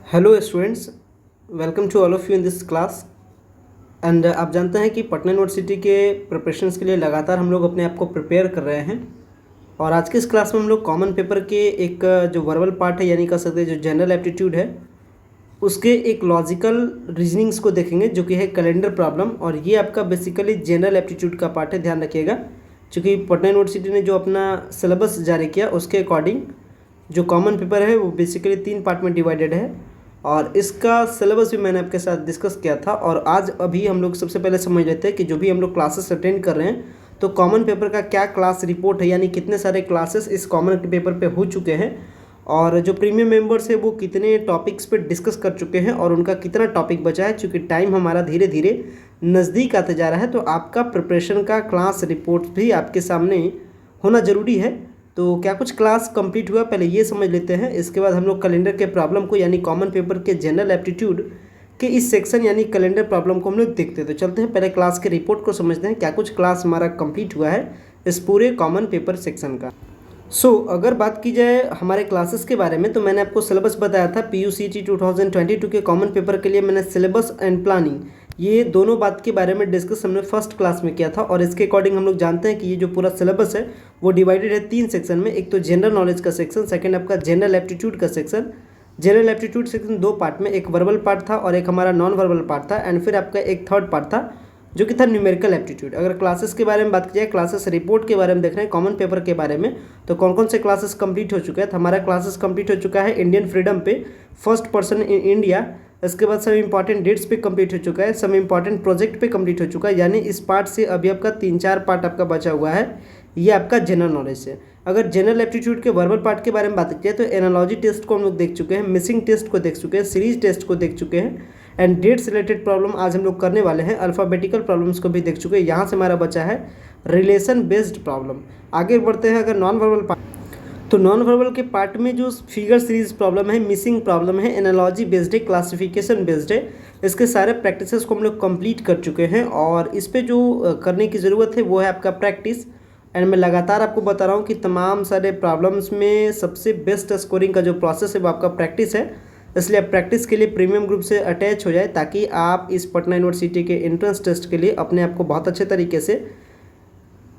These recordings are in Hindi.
Hello students, welcome to all of you in this class. And आप जानते हैं कि पटना यूनिवर्सिटी के प्रिपरेशंस के लिए लगातार हम लोग अपने आप को प्रिपेयर कर रहे हैं। और आज के इस क्लास में हम लोग कॉमन पेपर के एक जो वर्बल पार्ट है, यानी कह सकते हैं जो जनरल एप्टीट्यूड है, उसके एक लॉजिकल रीजनिंग्स को देखेंगे जो कि है कैलेंडर प्रॉब्लम। और ये आपका बेसिकली जनरल एप्टीट्यूड का पार्ट है, ध्यान रखिएगा। क्योंकि पटना यूनिवर्सिटी ने जो अपना सिलेबस जारी किया उसके अकॉर्डिंग जो कॉमन पेपर है वो बेसिकली 3 पार्ट में डिवाइडेड है। और इसका सिलेबस भी मैंने आपके साथ डिस्कस किया था। और आज अभी हम लोग सबसे पहले समझ लेते हैं कि जो भी हम लोग क्लासेस अटेंड कर रहे हैं तो कॉमन पेपर का क्या क्लास रिपोर्ट है, यानी कितने सारे क्लासेस इस कॉमन पेपर पे हो चुके हैं, और जो प्रीमियम मेंबर्स है वो कितने टॉपिक्स पे डिस्कस कर चुके हैं और उनका कितना टॉपिक बचा है। चूँकि टाइम हमारा धीरे धीरे नज़दीक आते जा रहा है तो आपका प्रिपरेशन का क्लास रिपोर्ट भी आपके सामने होना ज़रूरी है। तो क्या कुछ क्लास कंप्लीट हुआ, पहले ये समझ लेते हैं। इसके बाद हम लोग कैलेंडर के प्रॉब्लम को, यानी कॉमन पेपर के जनरल एप्टीट्यूड के इस सेक्शन यानी कैलेंडर प्रॉब्लम को हम लोग देखते हैं। तो चलते हैं पहले क्लास के रिपोर्ट को समझते हैं, क्या कुछ क्लास हमारा कंप्लीट हुआ है इस पूरे कॉमन पेपर सेक्शन का। अगर बात की जाए हमारे क्लासेस के बारे में, तो मैंने आपको सिलेबस बताया था। PUCT 2022 के कॉमन पेपर के लिए मैंने सिलेबस एंड प्लानिंग, ये दोनों बात के बारे में डिस्कस हमने फर्स्ट क्लास में किया था। और इसके अकॉर्डिंग हम लोग जानते हैं कि ये जो पूरा सिलेबस है वो डिवाइडेड है 3 सेक्शन में। एक तो जनरल नॉलेज का सेक्शन, सेकंड आपका जनरल एप्टीट्यूड का section. General aptitude section 2 part में, एक वर्बल पार्ट था और एक हमारा नॉन वर्बल पार्ट था। एंड फिर आपका एक थर्ड पार्ट था जो कि था न्यूमेरिकल एप्टीट्यूड। अगर क्लासेस के बारे में बात की जाए, क्लासेस रिपोर्ट के बारे में देख रहे हैं कॉमन पेपर के बारे में, तो कौन कौन से क्लासेस कंप्लीट हो चुके हैं। तो हमारा क्लासेस कंप्लीट हो चुका है इंडियन फ्रीडम पे, फर्स्ट पर्सन इन इंडिया। इसके बाद सब इंपॉर्टेंट डेट्स पे कंप्लीट हो चुका है, सब इंपॉर्टेंट प्रोजेक्ट पे कंप्लीट हो चुका है। यानी इस पार्ट से अभी आपका 3-4 पार्ट आपका बचा हुआ है। ये आपका जनरल नॉलेज है। अगर जनरल एप्टीट्यूड के वर्बल पार्ट के बारे में बात की जाए तो एनालॉजी टेस्ट को हम लोग देख चुके हैं, मिसिंग टेस्ट को देख चुके हैं, सीरीज टेस्ट को देख चुके हैं, एंड डेट्स रिलेटेड प्रॉब्लम आज हम लोग करने वाले हैं। अल्फ़ाबेटिकल प्रॉब्लम्स को भी देख चुके हैं। यहाँ से हमारा बचा है रिलेशन बेस्ड प्रॉब्लम। आगे बढ़ते हैं। अगर नॉन वर्बल पार्ट, तो नॉन वर्बल के पार्ट में जो फिगर सीरीज प्रॉब्लम है, मिसिंग प्रॉब्लम है, एनालॉजी बेस्ड है, क्लासिफिकेशन बेस्ड है, इसके सारे प्रैक्टिसेस को हम लोग कंप्लीट कर चुके हैं। और इस पे जो करने की ज़रूरत है वो है आपका प्रैक्टिस। एंड मैं लगातार आपको बता रहा हूँ कि तमाम सारे प्रॉब्लम्स में सबसे बेस्ट स्कोरिंग का जो प्रोसेस है वो आपका प्रैक्टिस है। इसलिए आप प्रैक्टिस के लिए प्रीमियम ग्रुप से अटैच हो जाए ताकि आप इस पटना यूनिवर्सिटी के एंट्रेंस टेस्ट के लिए अपने आप को बहुत अच्छे तरीके से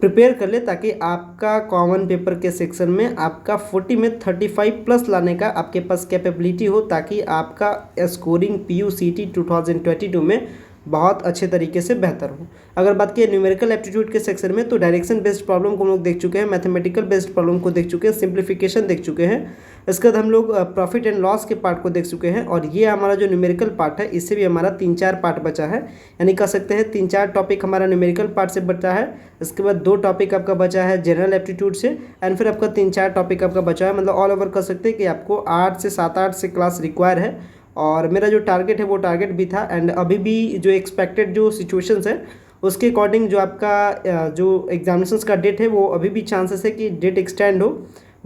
प्रिपेयर कर ले, ताकि आपका कॉमन पेपर के सेक्शन में आपका 40 में 35 प्लस लाने का आपके पास कैपेबिलिटी हो, ताकि आपका स्कोरिंग PUCT 2022 में बहुत अच्छे तरीके से बेहतर हो। अगर बात की न्यूमेरिकल एप्टीट्यूड के सेक्शन में, तो डायरेक्शन बेस्ड प्रॉब्लम को हम लोग देख चुके हैं, मैथमेटिकल बेस्ड प्रॉब्लम को देख चुके हैं, सिंप्लीफिकेशन देख चुके हैं। इसके बाद हम लोग प्रॉफिट एंड लॉस के पार्ट को देख चुके हैं। और ये हमारा जो न्यूमेरिकल पार्ट है इससे भी हमारा 3-4 पार्ट बचा है, यानी कह सकते हैं 3-4 टॉपिक हमारा न्यूमेरिकल पार्ट से बचा है। इसके बाद 2 टॉपिक आपका बचा है जनरल एप्टीट्यूड से, एंड फिर आपका 3-4 टॉपिक आपका बचा है। मतलब ऑल ओवर कह सकते हैं कि आपको 8 से 7-8 से क्लास रिक्वायर है। और मेरा जो टारगेट है वो टारगेट भी था, एंड अभी भी जो एक्सपेक्टेड जो सिचुएशंस है उसके अकॉर्डिंग जो आपका जो एग्जामिनेशंस का डेट है वो अभी भी चांसेस है कि डेट एक्सटेंड हो।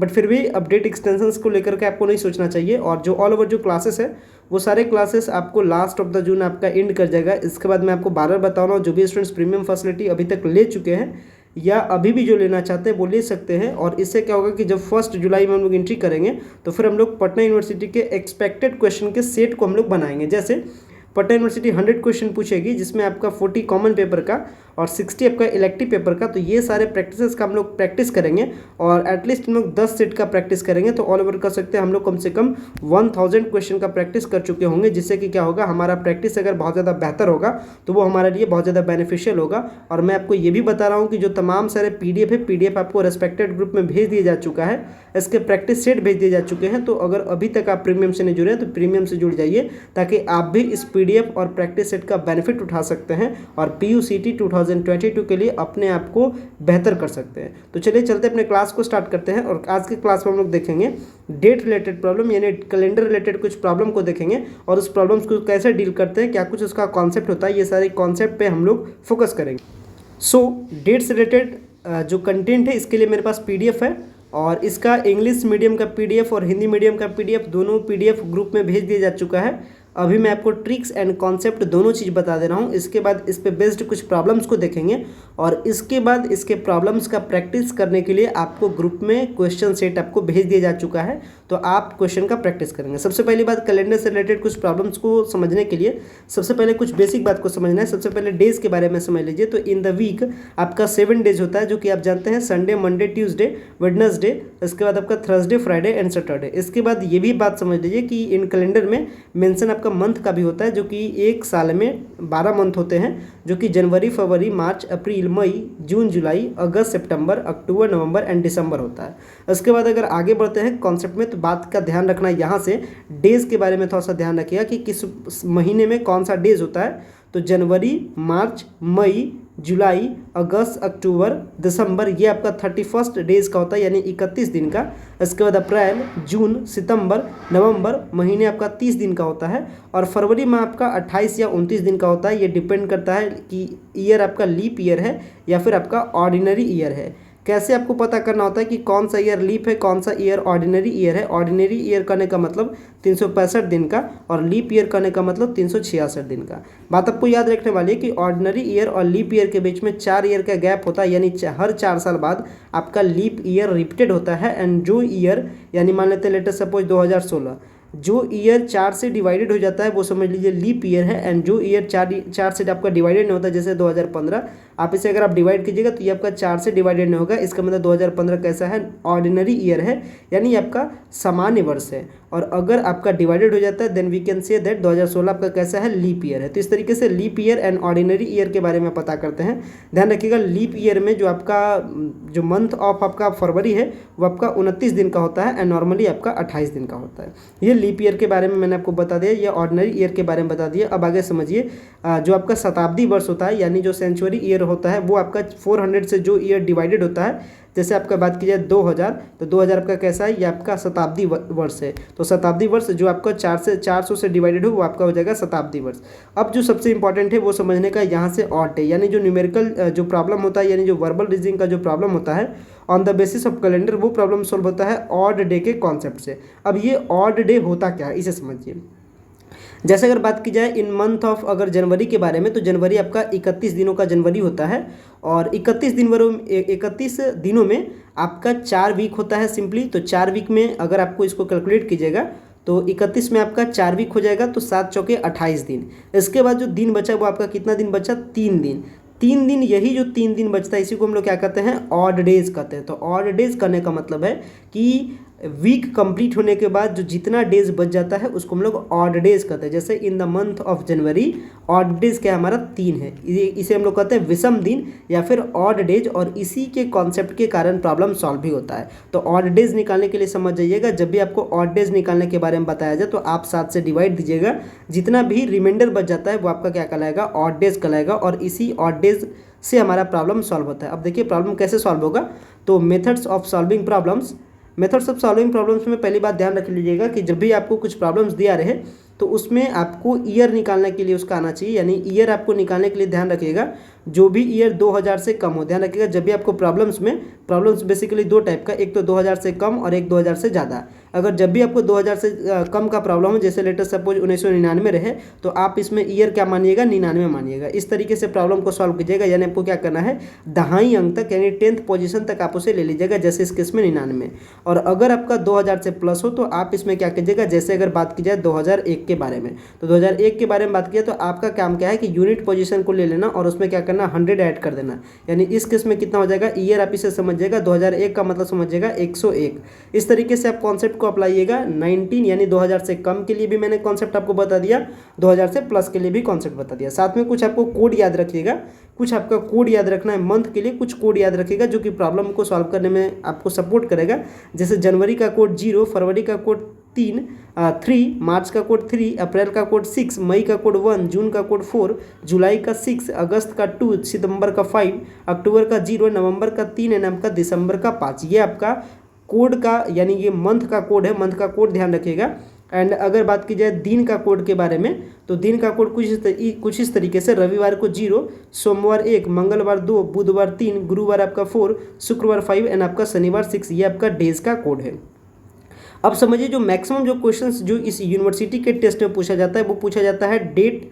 बट फिर भी अपडेट एक्सटेंशंस को लेकर के आपको नहीं सोचना चाहिए। और जो ऑल ओवर जो क्लासेस है वो सारे क्लासेस आपको लास्ट ऑफ द जून आपका एंड कर जाएगा। इसके बाद मैं आपको बार बार बता रहा हूँ, जो भी स्टूडेंट्स प्रीमियम फैसिलिटी अभी तक ले चुके हैं या अभी भी जो लेना चाहते हैं वो ले सकते हैं। और इससे क्या होगा कि जब 1 जुलाई में हम लोग एंट्री करेंगे तो फिर हम लोग पटना यूनिवर्सिटी के एक्सपेक्टेड क्वेश्चन के सेट को हम लोग बनाएंगे। जैसे पटना यूनिवर्सिटी 100 क्वेश्चन पूछेगी, जिसमें आपका 40 कॉमन पेपर का और 60 आपका इलेक्टिव पेपर का। तो ये सारे प्रैक्टिसेस का हम लोग प्रैक्टिस करेंगे और एटलीस्ट हम लोग 10 सेट का प्रैक्टिस करेंगे। तो ऑल ओवर कर सकते हैं हम लोग कम से कम 1000 क्वेश्चन का प्रैक्टिस कर चुके होंगे, जिससे कि क्या होगा, हमारा प्रैक्टिस अगर बहुत ज़्यादा बेहतर होगा तो वो हमारे लिए बहुत ज़्यादा बेनिफिशियल होगा। और मैं आपको ये भी बता रहा हूँ कि जो तमाम सारे PDF है, PDF आपको रेस्पेक्टेड ग्रुप में भेज दिया जा चुका है, इसके प्रैक्टिस सेट भेज दिए जा चुके हैं। तो अगर अभी तक आप प्रीमियम से नहीं जुड़े हैं तो प्रीमियम से जुड़ जाइए, ताकि आप भी इस PDF और प्रैक्टिस सेट का बेनिफिट उठा सकते हैं और PUCT 2022 के लिए अपने आप को बेहतर कर सकते हैं। तो चलिए चलते अपने क्लास को स्टार्ट करते हैं। और आज के क्लास में हम लोग देखेंगे डेट रिलेटेड प्रॉब्लम, यानी कैलेंडर रिलेटेड कुछ प्रॉब्लम को देखेंगे और उस प्रॉब्लम्स को कैसे डील करते हैं, क्या कुछ उसका कॉन्सेप्ट होता है, ये सारे कॉन्सेप्ट पे हम लोग फोकस करेंगे। डेट्स रिलेटेड जो कंटेंट है इसके लिए मेरे पास PDF है, और इसका इंग्लिश मीडियम का PDF और हिंदी मीडियम का PDF दोनों PDF ग्रुप में भेज दिया जा चुका है। अभी मैं आपको ट्रिक्स एंड कॉन्सेप्ट दोनों चीज़ बता दे रहा हूँ। इसके बाद इस पे बेस्ड कुछ प्रॉब्लम्स को देखेंगे और इसके बाद इसके प्रॉब्लम्स का प्रैक्टिस करने के लिए आपको ग्रुप में क्वेश्चन सेट आपको भेज दिया जा चुका है, तो आप क्वेश्चन का प्रैक्टिस करेंगे। सबसे पहली बात, कैलेंडर से रिलेटेड कुछ प्रॉब्लम्स को समझने के लिए सबसे पहले कुछ बेसिक बात को समझना है। सबसे पहले डेज के बारे में समझ लीजिए। तो इन द वीक आपका 7 डेज होता है, जो कि आप जानते हैं संडे, मंडे, ट्यूसडे, वेडनेसडे, इसके बाद आपका थर्सडे, फ्राइडे एंड सैटरडे। इसके बाद ये भी बात समझ लीजिए कि इन कैलेंडर में मेंशन आपका मंथ का भी होता है, जो कि एक साल में 12 मंथ होते हैं, जो कि जनवरी, फरवरी, मार्च, अप्रैल, मई, जून, जुलाई, अगस्त, सितंबर, अक्टूबर, नवंबर एंड दिसंबर होता है। उसके बाद अगर आगे बढ़ते हैं कॉन्सेप्ट में, तो बात का ध्यान रखना यहाँ से डेज के बारे में थोड़ा सा ध्यान रखिएगा कि किस महीने में कौन सा डेज होता है। तो जनवरी, मार्च, मई, जुलाई, अगस्त, अक्टूबर, दिसंबर, ये आपका 31 डेज का होता है, यानी 31 दिन का। इसके बाद अप्रैल, जून, सितंबर, नवंबर महीने आपका 30 दिन का होता है, और फरवरी में आपका 28 या 29 दिन का होता है। ये डिपेंड करता है कि ईयर आपका लीप ईयर है या फिर आपका ऑर्डिनरी ईयर है। कैसे आपको पता करना होता है कि कौन सा ईयर लीप है, कौन सा ईयर ऑर्डिनरी ईयर है। ऑर्डिनरी ईयर करने का मतलब 365 दिन का, और लीप ईयर करने का मतलब 366 दिन का। बात आपको याद रखने वाली है कि ऑर्डिनरी ईयर और लीप ईयर के बीच में 4 ईयर का गैप होता है, यानी हर 4 साल बाद आपका लीप ईयर रिपीटेड होता है। एंड जो ईयर, यानी मान लेते हैं लेटर सपोज 2016, जो ईयर 4 से डिवाइडेड हो जाता है वो समझ लीजिए लीप ईयर है। एंड जो ईयर 4 से आपका डिवाइडेड नहीं होता, जैसे 2015, आप इसे अगर आप डिवाइड कीजिएगा तो ये आपका 4 से डिवाइडेड नहीं होगा। इसका मतलब 2015 कैसा है, ऑर्डिनरी ईयर है, यानी आपका सामान्य वर्ष है। और अगर आपका डिवाइडेड हो जाता है then we can say that 2016 आपका कैसा है, लीप ईयर है। तो इस तरीके से leap year and ordinary year के बारे में पता करते हैं। ध्यान रखिएगा, लीप ईयर में जो आपका जो मंथ ऑफ आपका फरवरी है वो आपका 29 दिन का होता है, एंड नॉर्मली आपका 28 दिन का होता है। ये लीप ईयर के बारे में मैंने आपको बता दिया, ये ऑर्डिनरी ईयर के बारे में बता दिया। अब आगे समझिए, जो आपका शताब्दी वर्ष होता है, यानी जो सेंचुरी ईयर होता है, वो आपका 400 से जो ईयर डिवाइडेड होता है, जैसे आपका बात की जाए 2000, तो 2000 आपका कैसा है, ये आपका शताब्दी वर्ष है। तो शताब्दी वर्ष जो आपका 400 से डिवाइडेड हो वो आपका हो जाएगा शताब्दी वर्ष। अब जो सबसे इंपॉर्टेंट है वो समझने का यहाँ से ऑड डे, यानी जो न्यूमेरिकल जो प्रॉब्लम होता है, यानी जो वर्बल रीजनिंग का जो प्रॉब्लम होता है on the basis of calendar, वो प्रॉब्लम सॉल्व होता है ऑड डे के कॉन्सेप्ट से। अब ये ऑड डे होता क्या है इसे समझिए। जैसे अगर बात की जाए इन मंथ ऑफ अगर जनवरी के बारे में, तो जनवरी आपका 31 दिनों का जनवरी होता है, और 31 दिनों में आपका 4 वीक होता है सिंपली। तो 4 वीक में अगर आपको इसको कैलकुलेट कीजिएगा तो 31 में आपका 4 वीक हो जाएगा, तो 7 चौके 28 दिन। इसके बाद जो दिन बचा वो आपका कितना दिन बचा, 3 दिन। 3 दिन, यही जो 3 दिन बचता है इसी को हम लोग क्या कहते हैं, ऑड डेज कहते हैं। तो ऑड डेज करने का मतलब है कि वीक कंप्लीट होने के बाद जो जितना डेज बच जाता है उसको हम लोग ऑड डेज कहते हैं। जैसे in the month of January odd days क्या हमारा 3 है, इसे हम लोग कहते हैं विषम दिन या फिर ऑड डेज, और इसी के कॉन्सेप्ट के कारण प्रॉब्लम सॉल्व भी होता है। तो ऑड डेज निकालने के लिए समझ जाइएगा, जब भी आपको ऑड डेज निकालने के बारे में बताया जाए तो आप 7 से डिवाइड दीजिएगा, जितना भी रिमाइंडर बच जाता है वो आपका क्या कहलाएगा, ऑड डेज कहलाएगा, और इसी ऑड डेज से हमारा प्रॉब्लम सॉल्व होता है। अब देखिए प्रॉब्लम कैसे सॉल्व होगा। तो मेथड्स ऑफ सॉल्विंग प्रॉब्लम्स में पहली बात ध्यान रख लीजिएगा कि जब भी आपको कुछ प्रॉब्लम्स दिया रहे तो उसमें आपको ईयर निकालने के लिए उसका आना चाहिए, यानी ईयर आपको निकालने के लिए ध्यान रखिएगा जो भी ईयर 2000 से कम हो। ध्यान रखिएगा जब भी आपको प्रॉब्लम्स बेसिकली 2 टाइप का, एक तो 2000 से कम और एक 2000 से ज़्यादा। अगर जब भी आपको 2000 से कम का प्रॉब्लम हो, जैसे लेटर सपोज 1999 रहे, तो आप इसमें ईयर क्या मानिएगा, 99 मानिएगा। इस तरीके से प्रॉब्लम को सॉल्व कीजिएगा, यानी आपको क्या करना है, दहाई अंक तक यानी 10th पोजीशन तक आप उसे ले लीजिएगा, जैसे इस केस में 99। और अगर आपका 2000 से प्लस हो तो आप इसमें क्या कीजिएगा, जैसे अगर बात की जाए 2001 के बारे में, तो 2001 के बारे में बात किया तो आपका काम क्या है कि यूनिट पोजीशन को ले लेना और उसमें क्या करना, 100 ऐड कर देना। यानी इस केस में कितना हो जाएगा, ईयर आप इसे समझिएगा 2001 का मतलब समझिएगा 101। इस तरीके से आप कॉन्सेप्ट को अप्लाइएगा। 19 यानी 2000 से कम के लिए भी मैंने कॉन्सेप्ट आपको बता दिया, 2000 से प्लस के लिए भी कॉन्सेप्ट बता दिया। साथ में कुछ आपको कोड याद रखिएगा, कुछ आपका कोड याद रखना है मंथ के लिए, कुछ कोड याद रखिएगा जो कि प्रॉब्लम को सॉल्व करने में आपको सपोर्ट करेगा। जैसे जनवरी का कोड 0, फरवरी का कोड 3, मार्च का कोड 3, अप्रैल का कोड 6, मई का कोड 1, जून का कोड 4, जुलाई का 6, अगस्त का 2, सितंबर का 5, अक्टूबर का 0, नवंबर का 3 एंड आपका दिसंबर का 5। ये आपका कोड का यानी ये मंथ का कोड है, मंथ का कोड ध्यान रखिएगा। एंड अगर बात की जाए दिन का कोड के बारे में, तो दिन का कोड कुछ इस तरीके से, रविवार को 0, सोमवार 1, मंगलवार 2, बुधवार 3, गुरुवार आपका 4, शुक्रवार 5 एंड आपका शनिवार 6। ये आपका डेज का कोड है। अब समझिए जो मैक्सिमम जो क्वेश्चंस जो इस यूनिवर्सिटी के टेस्ट में पूछा जाता है वो पूछा जाता है डेट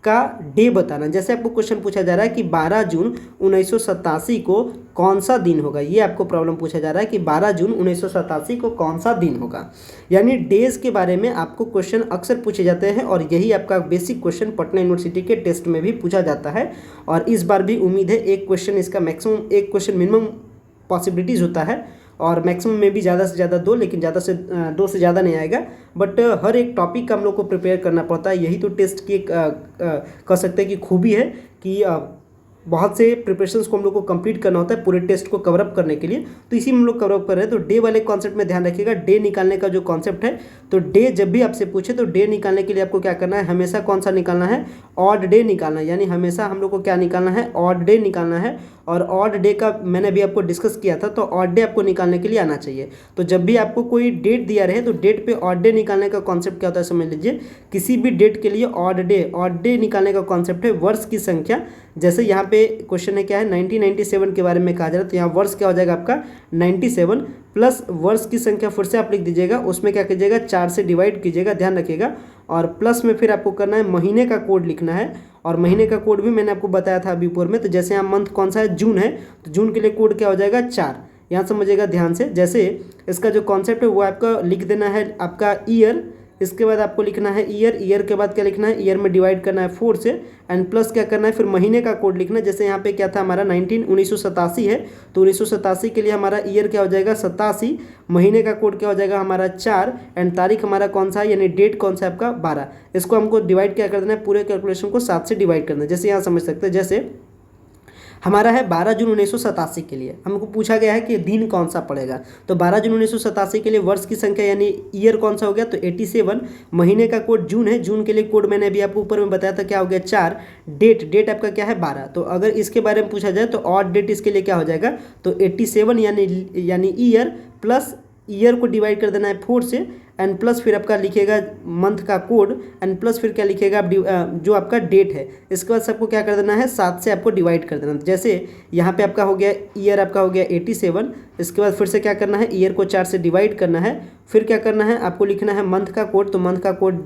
का डे बताना। जैसे आपको क्वेश्चन पूछा जा रहा है कि 12 जून 1987 को कौन सा दिन होगा, ये आपको प्रॉब्लम पूछा जा रहा है कि 12 जून 1987 को कौन सा दिन होगा। यानी डेज के बारे में आपको क्वेश्चन अक्सर पूछे जाते हैं और यही आपका बेसिक क्वेश्चन पटना यूनिवर्सिटी के टेस्ट में भी पूछा जाता है। और इस बार भी उम्मीद है एक क्वेश्चन इसका मैक्सिमम, एक क्वेश्चन मिनिमम पॉसिबिलिटीज़ होता है और मैक्सिमम में भी ज़्यादा से ज़्यादा 2, लेकिन ज़्यादा से 2 से ज़्यादा नहीं आएगा। बट हर एक टॉपिक का हम लोग को प्रिपेयर करना पड़ता है। यही तो टेस्ट की एक कह सकते हैं कि खूबी है कि बहुत से प्रिपरेशंस को हम लोग को कंप्लीट करना होता है पूरे टेस्ट को कवर अप करने के लिए। तो इसी में हम लोग कवर अप कर रहे हैं। तो डे वाले कॉन्सेप्ट में ध्यान रखिएगा, डे निकालने का जो कॉन्सेप्ट है, तो डे जब भी आपसे पूछे तो डे निकालने के लिए आपको क्या करना है, हमेशा कौन सा निकालना है, ऑड डे निकालना है। यानी हमेशा हम लोग को क्या निकालना है, ऑड डे निकालना है। और ऑड डे का मैंने अभी आपको डिस्कस किया था, तो ऑड डे आपको निकालने के लिए आना चाहिए। तो जब भी आपको कोई डेट दिया रहे तो डेट पे ऑड डे निकालने का कॉन्सेप्ट क्या होता है समझ लीजिए। किसी भी डेट के लिए ऑड डे निकालने का कॉन्सेप्ट है वर्ष की संख्या। जैसे यहाँ पे क्वेश्चन है क्या है, 1997 के बारे में कहा जा रहा है, तो यहाँ वर्ष क्या हो जाएगा आपका 97 प्लस वर्ष की संख्या फिर से आप लिख दीजिएगा, उसमें क्या कीजिएगा 4 से डिवाइड कीजिएगा, ध्यान रखिएगा। और प्लस में फिर आपको करना है महीने का कोड लिखना है। और महीने का कोड भी मैंने आपको बताया था अभी ऊपर में। तो जैसे यहाँ मंथ कौन सा है, जून है, तो जून के लिए कोड क्या हो जाएगा 4। यहाँ समझिएगा ध्यान से। जैसे इसका जो कॉन्सेप्ट है वो आपका लिख देना है आपका ईयर, इसके बाद आपको लिखना है ईयर के बाद क्या लिखना है, ईयर में डिवाइड करना है 4 से, एंड प्लस क्या करना है फिर महीने का कोड लिखना है। जैसे यहाँ पे क्या था हमारा 1987 है, तो 1987 के लिए हमारा ईयर क्या हो जाएगा 87, महीने का कोड क्या हो जाएगा हमारा 4, एंड तारीख हमारा कौन सा है, यानी डेट कौन सा है आपका 12। इसको हमको डिवाइड क्या कर देना है, पूरे कैलकुलेशन को 7 से डिवाइड करना है। जैसे यहाँ समझ सकते हैं, जैसे हमारा है 12 जून 1987 के लिए हमको पूछा गया है कि दिन कौन सा पड़ेगा। तो 12 जून 1987 के लिए वर्ष की संख्या यानी ईयर कौन सा हो गया, तो 87, महीने का कोड जून है, जून के लिए कोड मैंने अभी आपको ऊपर में बताया था क्या हो गया 4, डेट आपका क्या है 12। तो अगर इसके बारे में पूछा जाए तो ऑड डेट इसके लिए क्या हो जाएगा, तो 87 यानी ईयर प्लस ईयर को डिवाइड कर देना है 4 से, एंड प्लस फिर आपका लिखेगा मंथ का कोड, एंड प्लस फिर क्या लिखेगा आप जो आपका डेट है। इसके बाद सबको क्या कर देना है 7 से आपको डिवाइड कर देना। जैसे यहाँ पे आपका हो गया ईयर आपका हो गया 87, इसके बाद फिर से क्या करना है ईयर को 4 से डिवाइड करना है, फिर क्या करना है आपको लिखना है मंथ का कोड, तो मंथ का कोड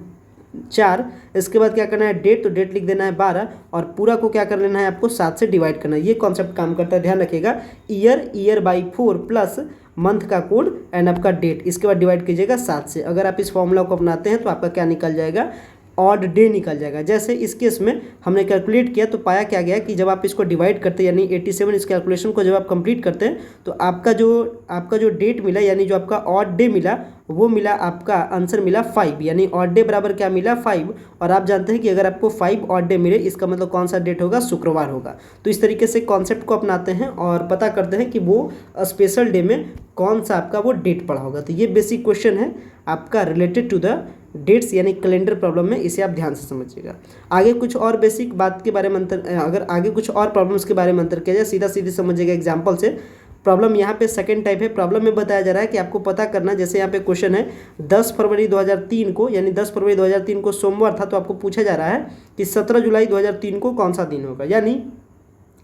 4, इसके बाद क्या करना है डेट, तो डेट लिख देना है 12, और पूरा को क्या कर लेना है आपको 7 से डिवाइड करना है। ये कॉन्सेप्ट काम करता है, ध्यान रखिएगा। ईयर बाई 4 प्लस मंथ का कोड एंड आपका डेट, इसके बाद डिवाइड कीजिएगा 7 से। अगर आप इस फॉर्मूला को अपनाते हैं तो आपका क्या निकल जाएगा, ऑड डे निकल जाएगा। जैसे इस केस में हमने कैलकुलेट किया तो पाया क्या गया कि जब आप इसको डिवाइड करते हैं यानी 87, इस कैलकुलेशन को जब आप कंप्लीट करते हैं तो आपका जो डेट मिला यानी जो आपका ऑड डे मिला वो मिला, आपका आंसर मिला 5, यानी ऑड डे बराबर क्या मिला 5। और आप जानते हैं कि अगर आपको 5 ऑड डे मिले इसका मतलब कौन सा डेट होगा, शुक्रवार होगा। तो इस तरीके से कॉन्सेप्ट को अपनाते हैं और पता करते हैं कि वो स्पेशल डे में कौन सा आपका वो डेट पड़ा होगा। तो ये बेसिक क्वेश्चन है आपका रिलेटेड टू द डेट्स यानी कैलेंडर प्रॉब्लम में, इसे आप ध्यान से समझिएगा। आगे कुछ और बेसिक बात के बारे में अगर आगे कुछ और प्रॉब्लम्स के बारे में अंतर किया जाए, सीधा सीधी समझिएगा एग्जाम्पल से। प्रॉब्लम यहाँ पे सेकंड टाइप है। प्रॉब्लम में बताया जा रहा है कि आपको पता करना, जैसे यहाँ पे क्वेश्चन है 10 फरवरी 2003 को, यानी 10 फरवरी 2003 को सोमवार था, तो आपको पूछा जा रहा है कि 17 जुलाई 2003 को कौन सा दिन होगा। यानी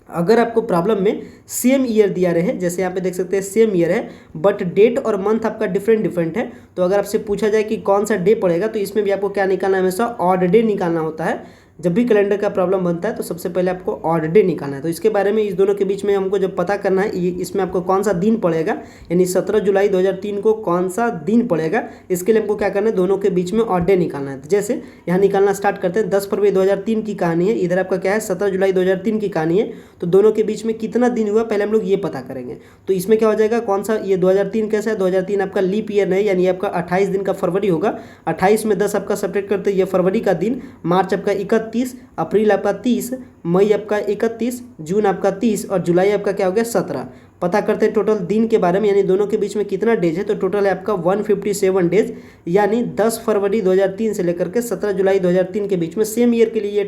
अगर आपको प्रॉब्लम में सेम ईयर दिया रहे, जैसे यहाँ पे देख सकते हैं सेम ईयर है बट डेट और मंथ आपका डिफरेंट है, तो अगर आपसे पूछा जाए कि कौन सा डे पड़ेगा तो इसमें भी आपको क्या निकालना है, हमेशा ऑड डे निकालना होता है। जब भी कैलेंडर का प्रॉब्लम बनता है तो सबसे पहले आपको ऑड डे निकालना है। तो इसके बारे में इस दोनों के बीच में हमको जब पता करना है इसमें आपको कौन सा दिन पड़ेगा, यानी 17 जुलाई 2003 को कौन सा दिन पड़ेगा, इसके लिए हमको क्या करना है, दोनों के बीच में ऑड डे निकालना है। तो जैसे यहाँ निकालना स्टार्ट करते हैं। 10 फरवरी 2003 की कहानी है, इधर आपका क्या है 17 जुलाई 2003 की कहानी है, तो दोनों के बीच में कितना दिन हुआ पहले हम लोग ये पता करेंगे। तो इसमें क्या हो जाएगा, कौन सा ये 2003 कैसा है, 2003 आपका लीप ईयर नहीं, यानी आपका 28 दिन का फरवरी होगा। 28 में 10 आपका सब्ट्रैक्ट करते हैं, ये फरवरी का दिन, मार्च आपका 31, अप्रैल आपका 30, मई आपका 31, जून आपका 30 और जुलाई आपका क्या हो गया 17। पता करते हैं टोटल दिन के बारे में, यानी दोनों के बीच में कितना डेज है, तो टोटल है आपका 157 डेज, यानी 10 फरवरी 2003 से लेकर के 17 जुलाई 2003 के बीच में सेम ईयर के लिए ये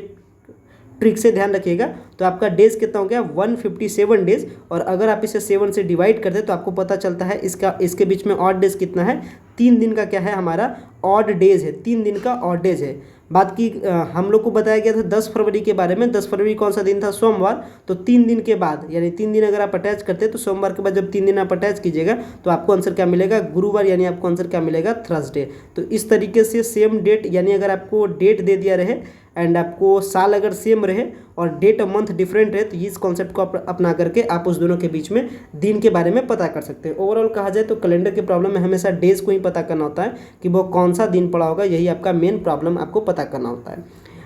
ट्रिक से ध्यान रखिएगा। तो आपका डेज कितना हो गया 157 डेज, और अगर आप इसे 7 से डिवाइड करते हैं तो आपको पता चलता है इसके बीच में ऑड डेज कितना है 3 दिन का क्या है हमारा ऑड डेज है, 3 दिन का ऑड डेज है। बात की हम लोग को बताया गया था 10 फरवरी के बारे में। 10 फरवरी कौन सा दिन था? सोमवार। तो 3 दिन के बाद यानी 3 दिन अगर आप अटैच करते हैं तो सोमवार के बाद जब 3 दिन आप अटैच कीजिएगा तो आपको आंसर क्या मिलेगा? गुरुवार, यानी आपको आंसर क्या मिलेगा? थर्सडे। तो इस तरीके से सेम डेट, यानी अगर आपको डेट दे दिया रहे एंड आपको साल अगर सेम रहे और डेट और मंथ डिफरेंट रहे तो इस कॉन्सेप्ट को अपना करके आप उस दोनों के बीच में दिन के बारे में पता कर सकते हैं। ओवरऑल कहा जाए तो कैलेंडर के प्रॉब्लम में हमेशा डेज को ही पता करना होता है कि वो कौन सा दिन पड़ा होगा, यही आपका मेन प्रॉब्लम आपको पता करना होता है।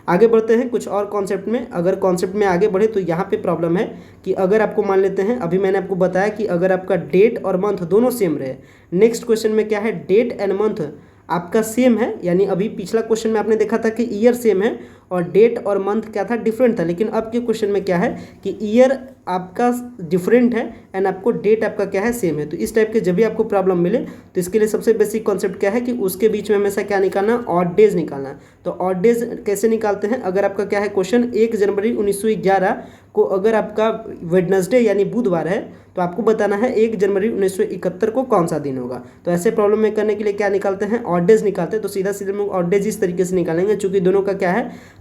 आगे बढ़ते हैं कुछ और कॉन्सेप्ट में। अगर कॉन्सेप्ट में आगे बढ़े तो यहाँ पे प्रॉब्लम है कि अगर आपको मान लेते हैं, अभी मैंने आपको बताया कि अगर आपका डेट और मंथ दोनों सेम रहे, नेक्स्ट क्वेश्चन में क्या है? डेट एंड मंथ आपका सेम है, यानी अभी पिछला क्वेश्चन में आपने देखा था कि ईयर सेम है और डेट और मंथ क्या था? डिफरेंट था। लेकिन अब के क्वेश्चन में क्या है कि ईयर आपका डिफरेंट है एंड आपको डेट आपका क्या है? सेम है। तो इस टाइप के जब भी आपको प्रॉब्लम मिले तो इसके लिए सबसे बेसिक कॉन्सेप्ट क्या है कि उसके बीच में हमेशा क्या निकालना? ऑड डेज निकालना है। तो ऑड डेज कैसे निकालते हैं? अगर आपका क्या है क्वेश्चन 1 जनवरी 1911 को अगर आपका वेडनेसडे यानी बुधवार है तो आपको बताना है 1 जनवरी 1971 को कौन सा दिन होगा। तो ऐसे प्रॉब्लम में करने के लिए क्या निकालते हैं? ऑड डेज निकालते हैं। तो सीधा सीधा हम लोग ऑड डेज इस तरीके से निकालेंगे, चूंकि दोनों का क्या है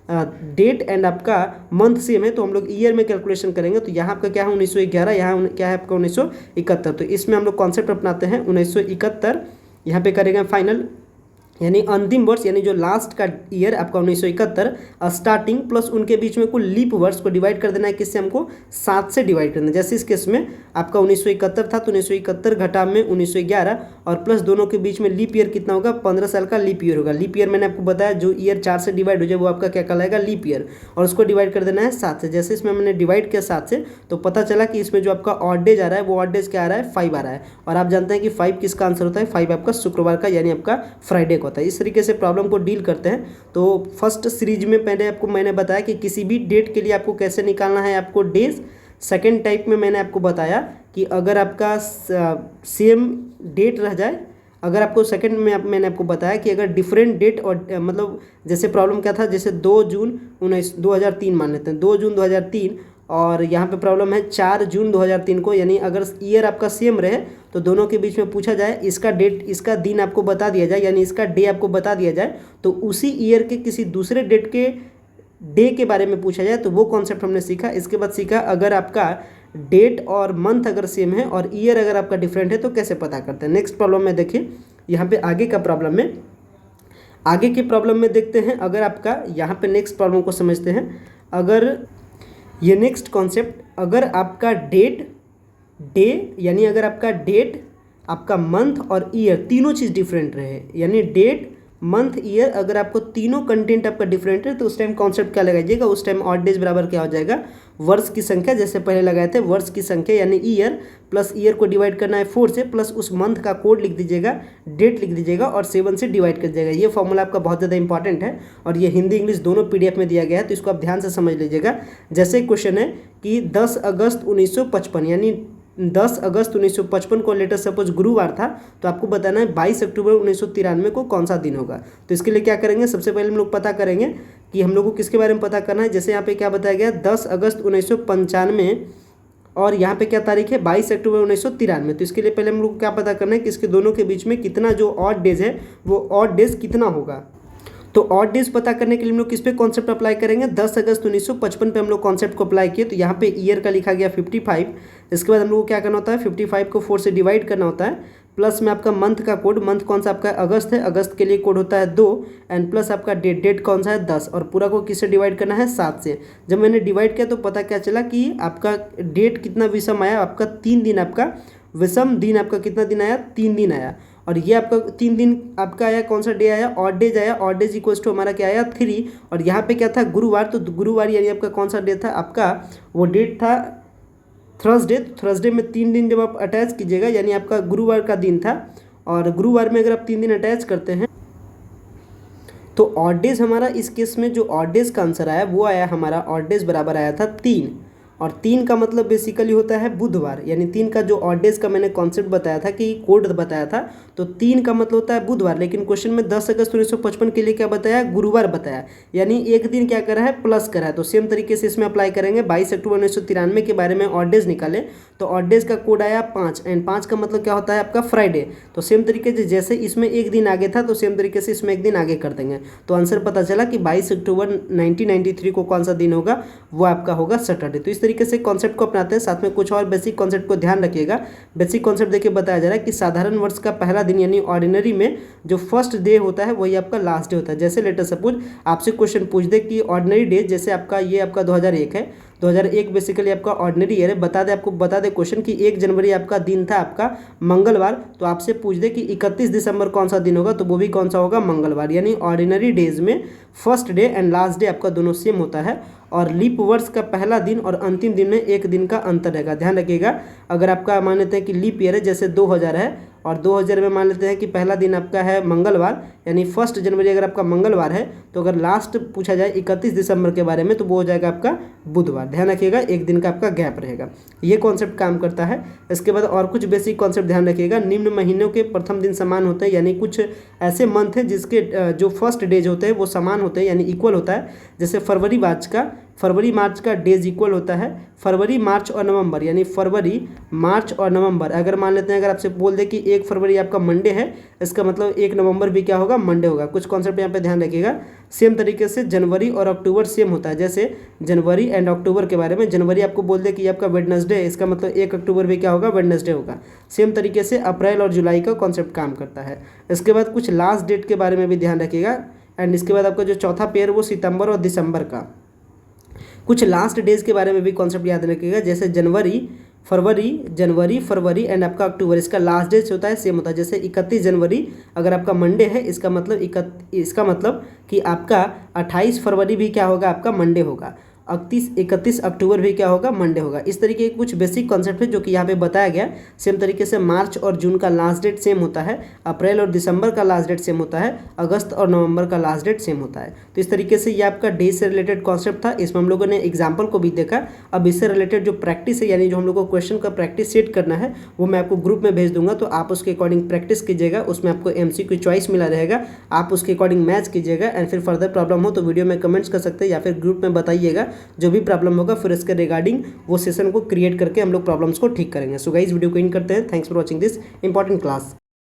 डेट एंड आपका मंथ सेम है तो हम लोग ईयर में कैलकुलेशन करेंगे। तो यहाँ आपका क्या है 1911, यहाँ क्या है आपका 1971। तो इसमें हम लोग कॉन्सेप्ट अपनाते हैं 1971, यहाँ पे करेंगे फाइनल, यानी अंतिम वर्ष, यानी जो लास्ट का ईयर आपका 1971 स्टार्टिंग प्लस उनके बीच में कुल लीप वर्ष को डिवाइड कर देना है। किससे? हमको 7 से डिवाइड करना है। जैसे इस केस में आपका 1971 था तो 1971 घटा में 1911 और प्लस दोनों के बीच में लीप ईयर कितना होगा? 15 साल का लीप ईयर होगा। लीप ईयर मैंने आपको बताया जो ईयर 4 से डिवाइड हो जाए वो आपका क्या कहलाएगा? Leap year. और उसको डिवाइड कर देना है 7 से। जैसे इसमें मैंने डिवाइड किया 7 से तो पता चला कि इसमें जो आपका ऑड डेज आ रहा है वो ऑड डेज क्या आ रहा है? 5 आ रहा है। और आप जानते हैं कि 5 किसका आंसर होता है? 5 आपका शुक्रवार का यानी आपका फ्राइडे का होता है। इस तरीके से प्रॉब्लम को डील करते हैं। तो फर्स्ट सीरीज में पहले आपको मैंने बताया कि किसी भी डेट के लिए आपको कैसे निकालना है आपको डेज। सेकेंड टाइप में मैंने आपको बताया कि अगर आपका सेम डेट रह जाए, अगर आपको सेकंड में मैंने आपको बताया कि अगर डिफरेंट डेट और मतलब जैसे प्रॉब्लम क्या था, जैसे 2 जून 2003 मान लेते हैं, 2 जून 2003 और यहाँ पे प्रॉब्लम है 4 जून 2003 को, यानी अगर ईयर आपका सेम रहे तो दोनों के बीच में पूछा जाए, इसका डेट इसका दिन आपको बता दिया जाए, यानी इसका डे आपको बता दिया जाए, तो उसी ईयर के किसी दूसरे डेट के डे के बारे में पूछा जाए तो वो कॉन्सेप्ट हमने सीखा। इसके बाद सीखा अगर आपका डेट और मंथ अगर सेम है और ईयर अगर आपका डिफरेंट है तो कैसे पता करते हैं। नेक्स्ट प्रॉब्लम में देखिए, यहाँ पे आगे का प्रॉब्लम में, आगे के प्रॉब्लम में देखते हैं। अगर आपका यहाँ पे नेक्स्ट प्रॉब्लम को समझते हैं। अगर ये नेक्स्ट कॉन्सेप्ट, अगर आपका डेट डे यानी अगर आपका डेट आपका मंथ और ईयर तीनों चीज़ डिफरेंट रहे, यानी डेट मंथ ईयर अगर आपको तीनों कंटेंट आपका डिफरेंट है तो उस टाइम कॉन्सेप्ट क्या लगाइएगा? उस टाइम ऑड डेज बराबर क्या हो जाएगा? वर्ष की संख्या, जैसे पहले लगाए थे वर्ष की संख्या यानी ईयर प्लस ईयर को डिवाइड करना है 4 से प्लस उस मंथ का कोड लिख दीजिएगा, डेट लिख दीजिएगा और 7 से डिवाइड कर दीजिएगा। ये फॉर्मूला आपका बहुत ज़्यादा इंपॉर्टेंट है और ये हिंदी इंग्लिश दोनों PDF में दिया गया है, तो इसको आप ध्यान से समझ लीजिएगा। जैसे क्वेश्चन है कि 10 अगस्त 1955 यानी 10 अगस्त 1955 को लेटर सपोज गुरुवार था तो आपको बताना है 22 अक्टूबर 1993 को कौन सा दिन होगा। तो इसके लिए क्या करेंगे? सबसे पहले हम लोग पता करेंगे कि हम लोग को किसके बारे में पता करना है। जैसे यहाँ पे क्या बताया गया 10 अगस्त 1995 और यहाँ पे क्या तारीख है 22 अक्टूबर 1993। तो इसके लिए पहले हम लोग क्या पता करना है कि इसके दोनों के बीच में कितना जो ऑड डेज है वो ऑड डेज कितना होगा। तो ऑड डेज पता करने के लिए हम लोग किस पे कॉन्सेप्ट अप्लाई करेंगे? 10 अगस्त 1955 पे हम लोग कॉन्सेप्ट को अप्लाई किए। तो यहाँ पे ईयर का लिखा गया 55। इसके बाद हम लोग को क्या करना होता है 55 को 4 से डिवाइड करना होता है, प्लस में आपका मंथ का कोड, मंथ कौन सा आपका अगस्त है, अगस्त के लिए कोड होता है 2 एंड प्लस आपका डेट, डेट कौन सा है 10 और पूरा को किससे डिवाइड करना है 7 से। जब मैंने डिवाइड किया तो पता क्या चला कि आपका डेट कितना विषम आया, आपका 3 दिन आपका विषम दिन आपका कितना दिन आया 3 दिन आया। और ये आपका 3 दिन आपका आया, कौन सा डे आया ऑड डेज आया, ऑड डेज इक्वल्स टू हमारा क्या आया 3। और यहाँ पे क्या था गुरुवार, तो गुरुवार यानी आपका कौन सा डे था आपका वो डेट था थर्सडे। तो थर्सडे में 3 दिन जब आप अटैच कीजिएगा यानी आपका गुरुवार का दिन था और गुरुवार में अगर आप 3 दिन अटैच करते हैं तो ऑड डेज हमारा इस केस में जो ऑड डेज का आंसर आया वो आया हमारा ऑड डेज बराबर आया था 3। और 3 का मतलब बेसिकली होता है बुधवार, यानी 3 का जो ऑड डेज का मैंने कॉन्सेप्ट बताया था कि कोड बताया था, तो 3 का मतलब होता है बुधवार। लेकिन क्वेश्चन में 10 अगस्त 1955 के लिए क्या बताया, गुरुवार बताया, यानी एक दिन क्या करा है, प्लस करा है। तो सेम तरीके से इसमें अप्लाई करेंगे। 22 अक्टूबर 1993 के बारे में ऑड डेज निकाले, तो ऑड डेज का कोड आया 5, एंड 5 का मतलब क्या होता है आपका फ्राइडे। तो सेम तरीके से जैसे इसमें एक दिन आगे था, तो सेम तरीके से इसमें एक दिन आगे कर देंगे। तो आंसर पता चला कि 22 अक्टूबर 1993 को कौन सा दिन होगा, वो आपका होगा सैटरडे। तो इस तरीके से कॉन्सेप्ट को अपनाते हैं। साथ में कुछ और बेसिक कॉन्सेप्ट को ध्यान रखिएगा। बेसिक कॉन्सेप्ट देखिए बताया जा रहा है कि साधारण वर्ष का पहला दिन यानी ऑर्डिनरी में जो फर्स्ट डे होता है वही आपका लास्ट डे होता है। जैसे लेटर सपोज आपसे क्वेश्चन पूछ दे कि ऑर्डिनरी डे, जैसे आपका ये आपका 2001 है, 2001 बेसिकली आपका ऑर्डिनरी ईयर है। आपको बता दे क्वेश्चन कि 1 जनवरी आपका दिन था आपका मंगलवार, तो आपसे पूछ दे कि 31 दिसंबर कौन सा दिन होगा, तो वो भी कौन सा होगा, मंगलवार। यानी ऑर्डिनरी डेज में first day and last day आपका दोनों सेम होता है। और लीप वर्ष का पहला दिन और अंतिम दिन में एक दिन का अंतर रहेगा, ध्यान रखिएगा। अगर आपका मान लेते हैं कि लीप ईयर है, जैसे 2000 है, और 2000 में मान लेते हैं कि पहला दिन आपका है मंगलवार, यानी 1 जनवरी अगर आपका मंगलवार है, तो अगर लास्ट पूछा जाए 31 दिसंबर के बारे में, तो वो हो जाएगा आपका बुधवार। ध्यान रखिएगा, एक दिन का आपका गैप रहेगा। ये कॉन्सेप्ट काम करता है। इसके बाद और कुछ बेसिक कॉन्सेप्ट ध्यान रखिएगा। निम्न महीनों के प्रथम दिन समान होते हैं, यानी कुछ ऐसे मंथ हैं जिसके जो फर्स्ट डेज होते हैं वो समान होते हैं, यानी इक्वल होता है। जैसे फरवरी मार्च का डेज इक्वल होता है। फरवरी मार्च और नवंबर, यानी फरवरी मार्च और नवंबर अगर मान लेते हैं, अगर आपसे बोल दे कि 1 फरवरी आपका मंडे है, इसका मतलब 1 नवंबर भी क्या होगा, मंडे होगा। कुछ कॉन्सेप्ट यहाँ पे ध्यान रखिएगा। सेम तरीके से जनवरी और अक्टूबर सेम होता है। जैसे जनवरी एंड अक्टूबर के बारे में, जनवरी आपको बोल दे कि आपका वेडनेसडे, इसका मतलब 1 अक्टूबर भी क्या होगा, वेडनेसडे होगा। सेम तरीके से अप्रैल और जुलाई का कॉन्सेप्ट काम करता है। इसके बाद कुछ लास्ट डेट के बारे में भी ध्यान रखिएगा। एंड इसके बाद आपका जो चौथा पेयर वो सितंबर और दिसंबर का। कुछ लास्ट डेज के बारे में भी कॉन्सेप्ट याद रखिएगा। जैसे जनवरी फरवरी एंड आपका अक्टूबर, इसका लास्ट डेज होता है सेम होता है। जैसे 31 जनवरी अगर आपका मंडे है, इसका मतलब कि आपका 28 फरवरी भी क्या होगा, आपका मंडे होगा। 31 अक्टूबर भी क्या होगा, मंडे होगा। इस तरीके के कुछ बेसिक कॉन्सेप्ट है जो कि यहाँ पे बताया गया। सेम तरीके से मार्च और जून का लास्ट डेट सेम होता है। अप्रैल और दिसंबर का लास्ट डेट सेम होता है। अगस्त और नवंबर का लास्ट डेट सेम होता है। तो इस तरीके से ये आपका डे से रिलेटेड कॉन्सेप्ट था। इसमें हम लोगों ने एग्जाम्पल को भी देखा। अब इससे रिलेटेड जो प्रैक्टिस है, यानी जो हम लोग को क्वेश्चन का प्रैक्टिस सेट करना है, वो मैं आपको ग्रुप में भेज दूंगा। तो आप उसके अकॉर्डिंग प्रैक्टिस कीजिएगा। उसमें आपको MCQ चॉइस मिला रहेगा, आप उसके अकॉर्डिंग मैच कीजिएगा। एंड फिर फर्दर प्रॉब्लम हो तो वीडियो में कमेंट्स कर सकते हैं या फिर ग्रुप में बताइएगा। जो भी प्रॉब्लम होगा फिर इसके रिगार्डिंग वो सेशन को क्रिएट करके हम लोग प्रॉब्लम्स को ठीक करेंगे। सो गाइस वीडियो को इन करते हैं। Thanks for watching this important class.